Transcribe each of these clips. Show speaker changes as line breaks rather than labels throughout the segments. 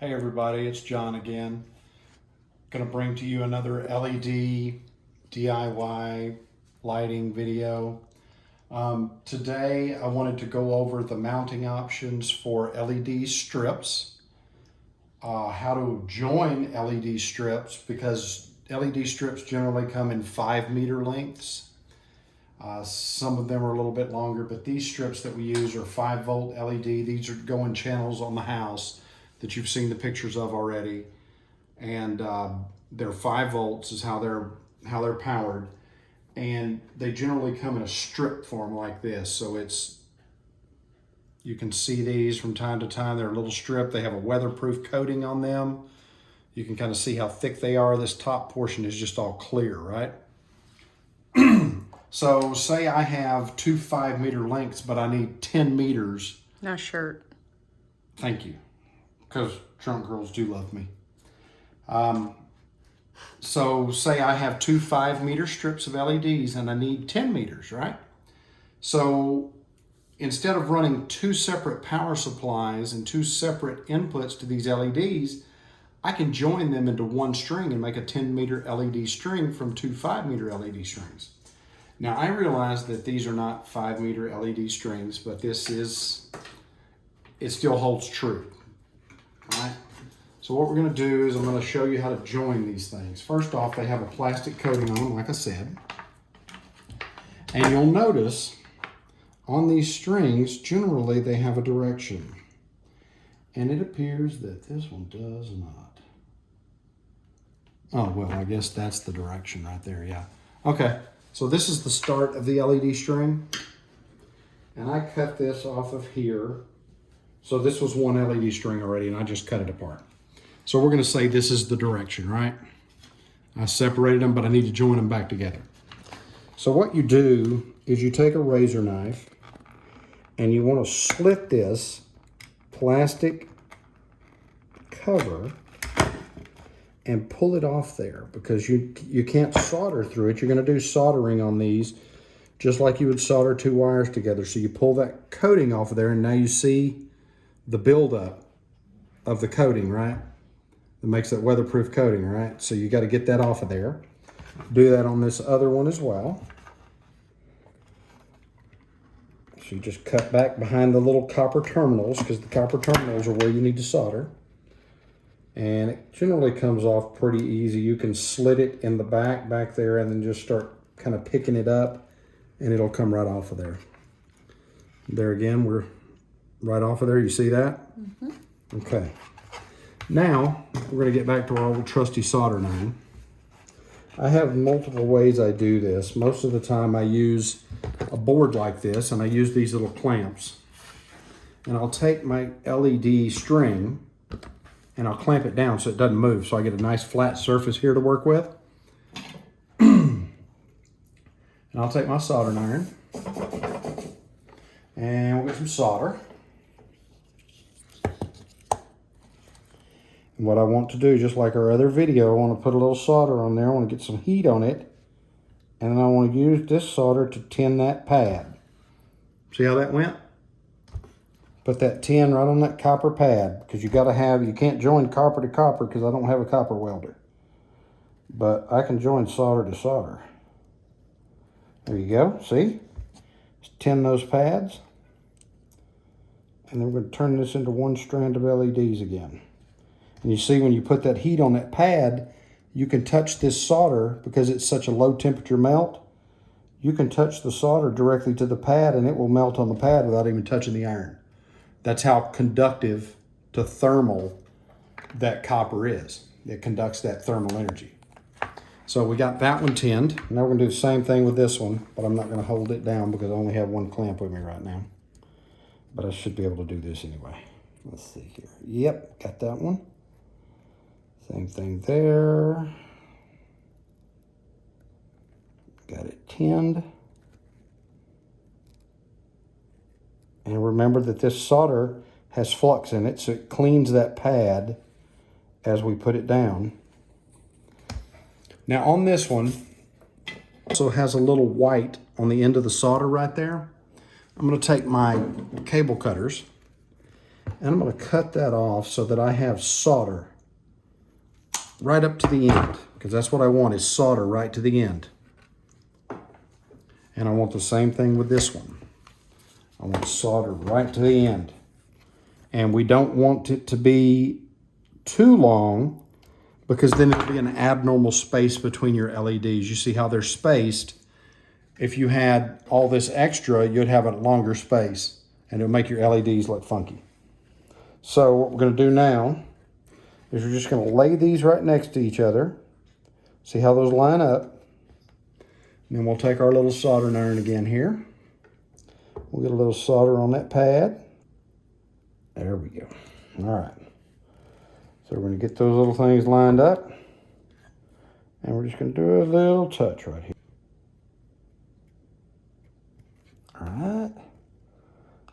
Hey everybody, it's John again. Going to bring to you another LED DIY lighting video. Today I wanted to go over the mounting options for LED strips, how to join LED strips, because LED strips generally come in 5-meter lengths. Some of them are a little bit longer, but these strips that we use are 5-volt LED. These are going channels on the house that you've seen the pictures of already, and they're 5 volts is how they're powered, and they generally come in a strip form like this. So you can see these from time to time. They're a little strip. They have a weatherproof coating on them. You can kind of see how thick they are. This top portion is just all clear, right? So say I have two 5-meter lengths, but I need 10 meters.
No shirt.
Thank you. Because drunk girls do love me. So say I have two 5-meter strips of LEDs and I need 10 meters, right? So instead of running two separate power supplies and two separate inputs to these LEDs, I can join them into one string and make a 10-meter LED string from two 5-meter LED strings. Now I realize that these are not 5-meter LED strings, but it still holds true. Right. So what we're going to do is I'm going to show you how to join these things. First off, they have a plastic coating on them, like I said. And you'll notice on these strings, generally they have a direction. And it appears that this one does not. Oh, well, I guess that's the direction right there, yeah. Okay, so this is the start of the LED string. And I cut this off of here. So this was one LED string already, and I just cut it apart. So we're going to say this is the direction, right? I separated them, but I need to join them back together. So what you do is you take a razor knife, and you want to slit this plastic cover and pull it off there, because you can't solder through it. You're going to do soldering on these just like you would solder two wires together. So you pull that coating off of there, and now you see the buildup of the coating, right? That makes that weatherproof coating, right? So you got to get that off of there. Do that on this other one as well. So you just cut back behind the little copper terminals, because the copper terminals are where you need to solder. And it generally comes off pretty easy. You can slit it in the back there, and then just start kind of picking it up, and it'll come right off of there. There again, we're right off of there. You see that? Mm-hmm. Okay. Now, we're going to get back to our old trusty soldering iron. I have multiple ways I do this. Most of the time I use a board like this, and I use these little clamps. And I'll take my LED string, and I'll clamp it down so it doesn't move, so I get a nice flat surface here to work with. And I'll take my soldering iron, and we'll get some solder. And what I want to do, just like our other video, I want to put a little solder on there. I want to get some heat on it. And then I want to use this solder to tin that pad. See how that went? Put that tin right on that copper pad, because you can't join copper to copper, because I don't have a copper welder. But I can join solder to solder. There you go, see? Just tin those pads. And then we're going to turn this into one strand of LEDs again. And you see, when you put that heat on that pad, you can touch this solder, because it's such a low temperature melt. You can touch the solder directly to the pad, and it will melt on the pad without even touching the iron. That's how conductive to thermal that copper is. It conducts that thermal energy. So we got that one tinned. Now we're going to do the same thing with this one, but I'm not going to hold it down because I only have one clamp with me right now. But I should be able to do this anyway. Let's see here. Yep, got that one. Same thing there. Got it tinned. And remember that this solder has flux in it, so it cleans that pad as we put it down. Now on this one, also has a little white on the end of the solder right there. I'm going to take my cable cutters, And I'm going to cut that off so that I have solder right up to the end, because that's what I want, is solder right to the end. And I want the same thing with this one. I want solder right to the end. And we don't want it to be too long, because then it'll be an abnormal space between your LEDs. You see how they're spaced? If you had all this extra, you'd have a longer space, and it'll make your LEDs look funky. So what we're going to do now is we're just going to lay these right next to each other. See how those line up? And then we'll take our little soldering iron again here. We'll get a little solder on that pad. There we go. All right. So we're going to get those little things lined up. And we're just going to do a little touch right here. All right.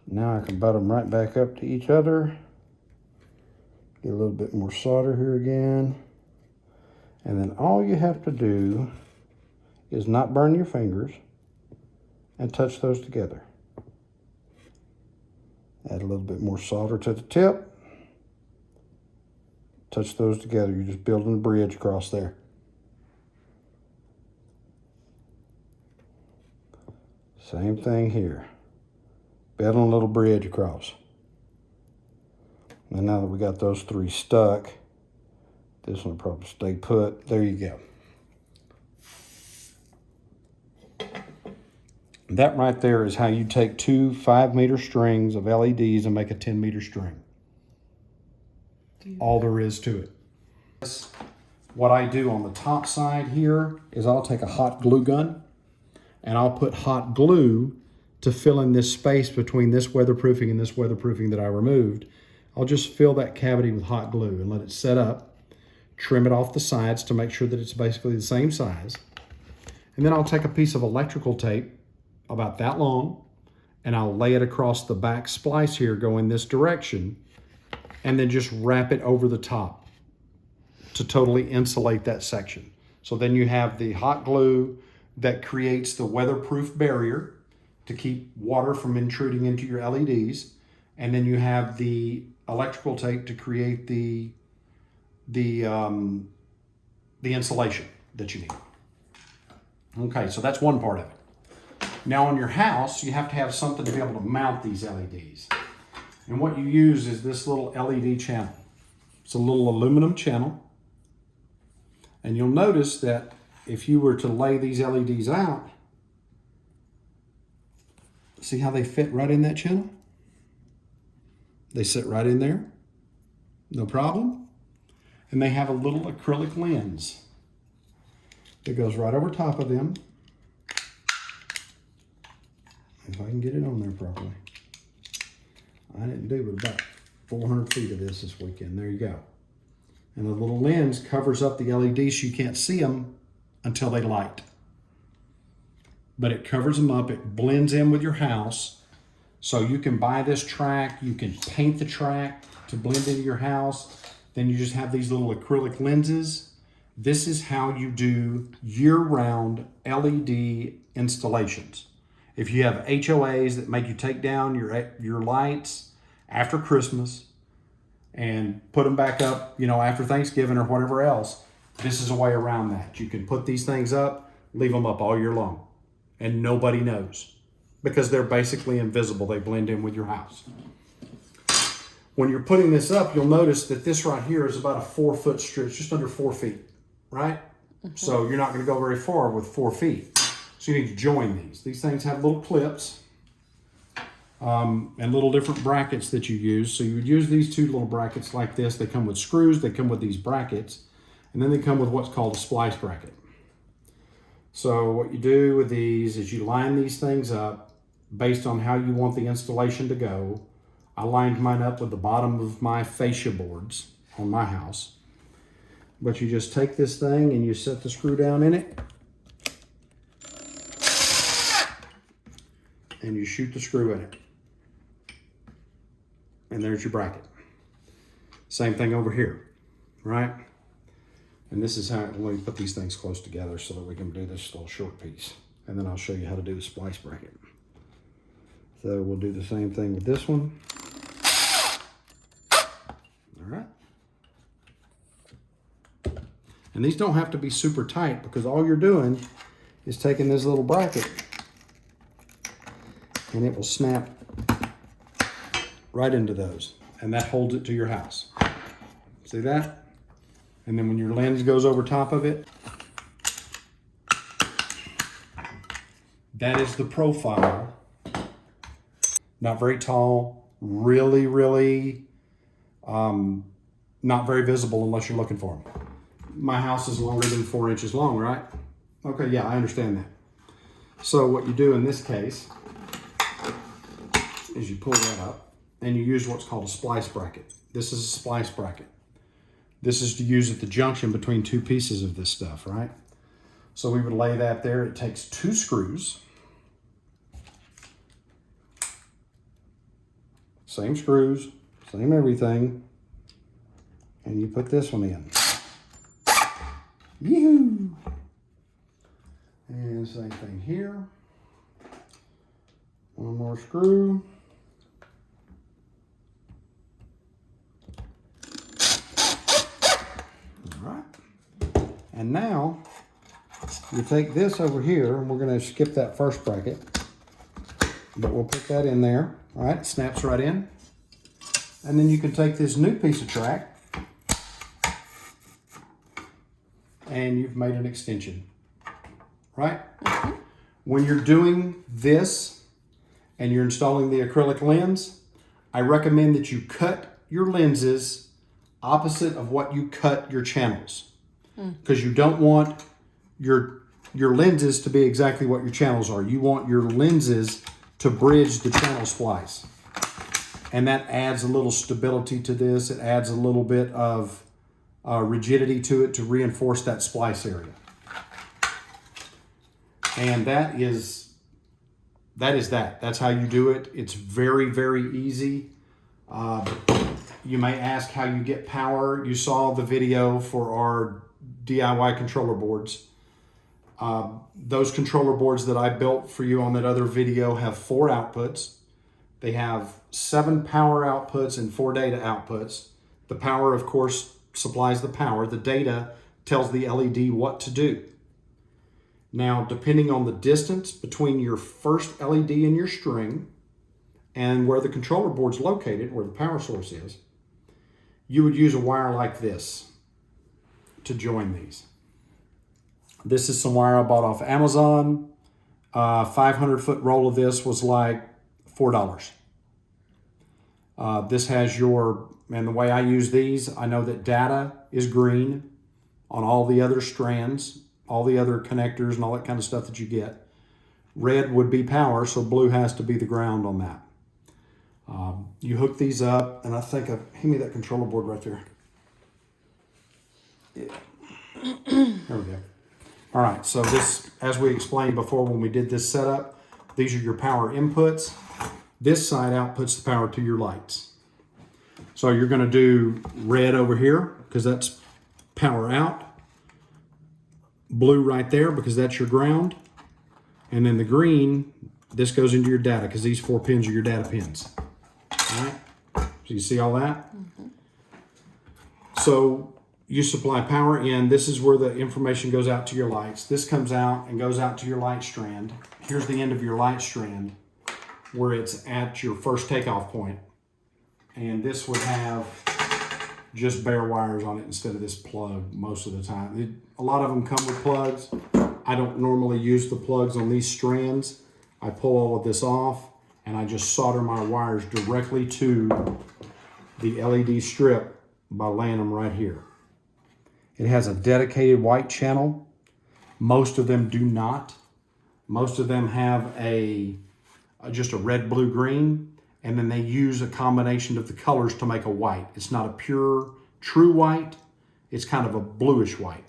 Now I can butt them right back up to each other. Get a little bit more solder here again. And then all you have to do is not burn your fingers and touch those together. Add a little bit more solder to the tip. Touch those together. You're just building a bridge across there. Same thing here. Building a little bridge across. And now that we got those three stuck, this one will probably stay put. There you go. That right there is how you take two 5-meter strings of LEDs and make a 10-meter string. All there is to it. What I do on the top side here is I'll take a hot glue gun and I'll put hot glue to fill in this space between this weatherproofing and this weatherproofing that I removed. I'll just fill that cavity with hot glue and let it set up, trim it off the sides to make sure that it's basically the same size. And then I'll take a piece of electrical tape about that long and I'll lay it across the back splice here going this direction and then just wrap it over the top to totally insulate that section. So then you have the hot glue that creates the weatherproof barrier to keep water from intruding into your LEDs. And then you have the electrical tape to create the insulation that you need. Okay, so that's one part of it. Now on your house, you have to have something to be able to mount these LEDs. And what you use is this little LED channel. It's a little aluminum channel. And you'll notice that if you were to lay these LEDs out, see how they fit right in that channel? They sit right in there, no problem. And they have a little acrylic lens that goes right over top of them. If I can get it on there properly. I didn't do but about 400 feet of this weekend. There you go. And the little lens covers up the LEDs so you can't see them until they light. But it covers them up, it blends in with your house. So you can buy this track, you can paint the track to blend into your house. Then you just have these little acrylic lenses. This is how you do year-round LED installations. If you have HOAs that make you take down your lights after Christmas and put them back up, after Thanksgiving or whatever else, this is a way around that. You can put these things up, leave them up all year long, and nobody knows because they're basically invisible. They blend in with your house. When you're putting this up, you'll notice that this right here is about a 4-foot strip, just under 4 feet, right? Mm-hmm. So you're not going to go very far with 4 feet. So you need to join these. These things have little clips and little different brackets that you use. So you would use these two little brackets like this. They come with screws. They come with these brackets. And then they come with what's called a splice bracket. So what you do with these is you line these things up based on how you want the installation to go. I lined mine up with the bottom of my fascia boards on my house. But you just take this thing and you set the screw down in it. And you shoot the screw in it. And there's your bracket. Same thing over here, right? And this is how, let me put these things close together so that we can do this little short piece. And then I'll show you how to do the splice bracket. So we'll do the same thing with this one. And these don't have to be super tight because all you're doing is taking this little bracket and it will snap right into those. And that holds it to your house. See that? And then when your lens goes over top of it, that is the profile. Not very tall, really, not very visible unless you're looking for them. My house is longer than 4 inches long, right? Okay, yeah, I understand that. So what you do in this case is you pull that up and you use what's called a splice bracket. This is a splice bracket. This is to use at the junction between two pieces of this stuff, right? So we would lay that there. It takes 2 screws. Same screws, same everything. And you put this one in. Yoo-hoo! And same thing here. One more screw. All right. And now you take this over here, and we're going to skip that first bracket, but we'll put that in there. All right, it snaps right in. And then you can take this new piece of track and you've made an extension, right? Mm-hmm. When you're doing this and you're installing the acrylic lens, I recommend that you cut your lenses opposite of what you cut your channels, because you don't want your lenses to be exactly what your channels are. You want your lenses to bridge the channel splice. And that adds a little stability to this. It adds a little bit of rigidity to it to reinforce that splice area. And that is that. That's how you do it. It's very easy. You may ask how you get power. You saw the video for our DIY controller boards. Those controller boards that I built for you on that other video have 4 outputs. They have 7 power outputs and 4 data outputs. The power, of course, supplies the power. The data tells the LED what to do. Now, depending on the distance between your first LED and your string and where the controller board's located, where the power source is, you would use a wire like this to join these. This is some wire I bought off Amazon. 500-foot roll of this was like $4. This has and the way I use these, I know that data is green on all the other strands, all the other connectors and all that kind of stuff that you get. Red would be power, so blue has to be the ground on that. You hook these up, and I think hand me that controller board right there. Yeah. There we go. All right, so this, as we explained before when we did this setup, these are your power inputs. This side outputs the power to your lights. So you're going to do red over here because that's power out. Blue right there because that's your ground. And then the green, this goes into your data because these 4 pins are your data pins. All right? So you see all that? Mm-hmm. So you supply power in. This is where the information goes out to your lights. This comes out and goes out to your light strand. Here's the end of your light strand where it's at your first takeoff point. And this would have just bare wires on it instead of this plug most of the time. A lot of them come with plugs. I don't normally use the plugs on these strands. I pull all of this off and I just solder my wires directly to the LED strip by laying them right here. It has a dedicated white channel. Most of them do not. Most of them have just a red, blue, green, and then they use a combination of the colors to make a white. It's not a pure, true white. It's kind of a bluish white.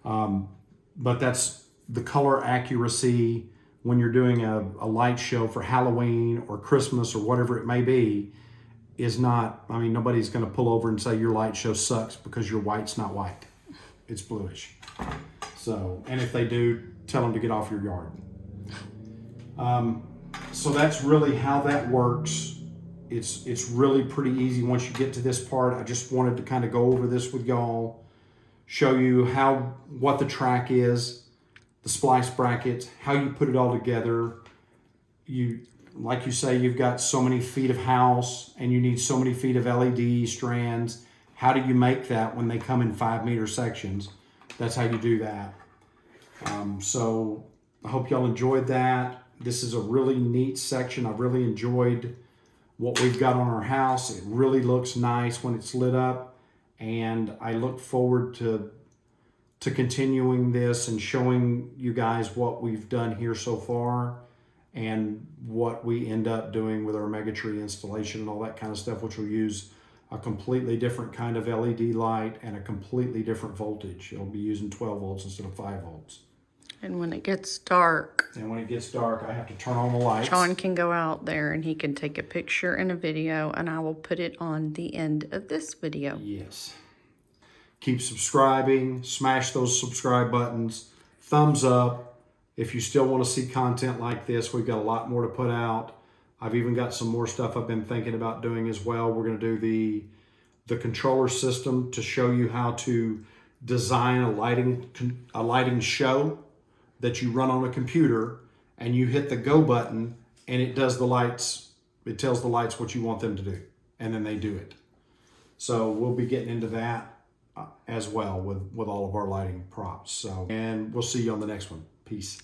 But that's the color accuracy when you're doing a light show for Halloween or Christmas or whatever it may be is not, I mean, nobody's going to pull over and say your light show sucks because your white's not white. It's bluish. So, and if they do, tell them to get off your yard. So that's really how that works. It's really pretty easy once you get to this part. I just wanted to kind of go over this with y'all show you what the track is, the splice brackets, how you put it all together. Like you say, you've got so many feet of house and you need so many feet of LED strands. How do you make that when they come in 5-meter sections? That's how you do that. So I hope y'all enjoyed that. This is a really neat section. I really enjoyed what we've got on our house. It really looks nice when it's lit up, and I look forward to continuing this and showing you guys what we've done here so far and what we end up doing with our Megatree installation and all that kind of stuff, which will use a completely different kind of LED light and a completely different voltage. It'll be using 12 volts instead of 5 volts.
And when it gets dark,
I have to turn on the lights.
Sean can go out there and he can take a picture and a video, and I will put it on the end of this video.
Yes. Keep subscribing, smash those subscribe buttons, thumbs up. If you still want to see content like this, we've got a lot more to put out. I've even got some more stuff I've been thinking about doing as well. We're going to do the controller system to show you how to design a lighting show that you run on a computer, and you hit the go button and it does the lights. It tells the lights what you want them to do, and then they do it. So we'll be getting into that as well with all of our lighting props. So, and we'll see you on the next one. Peace.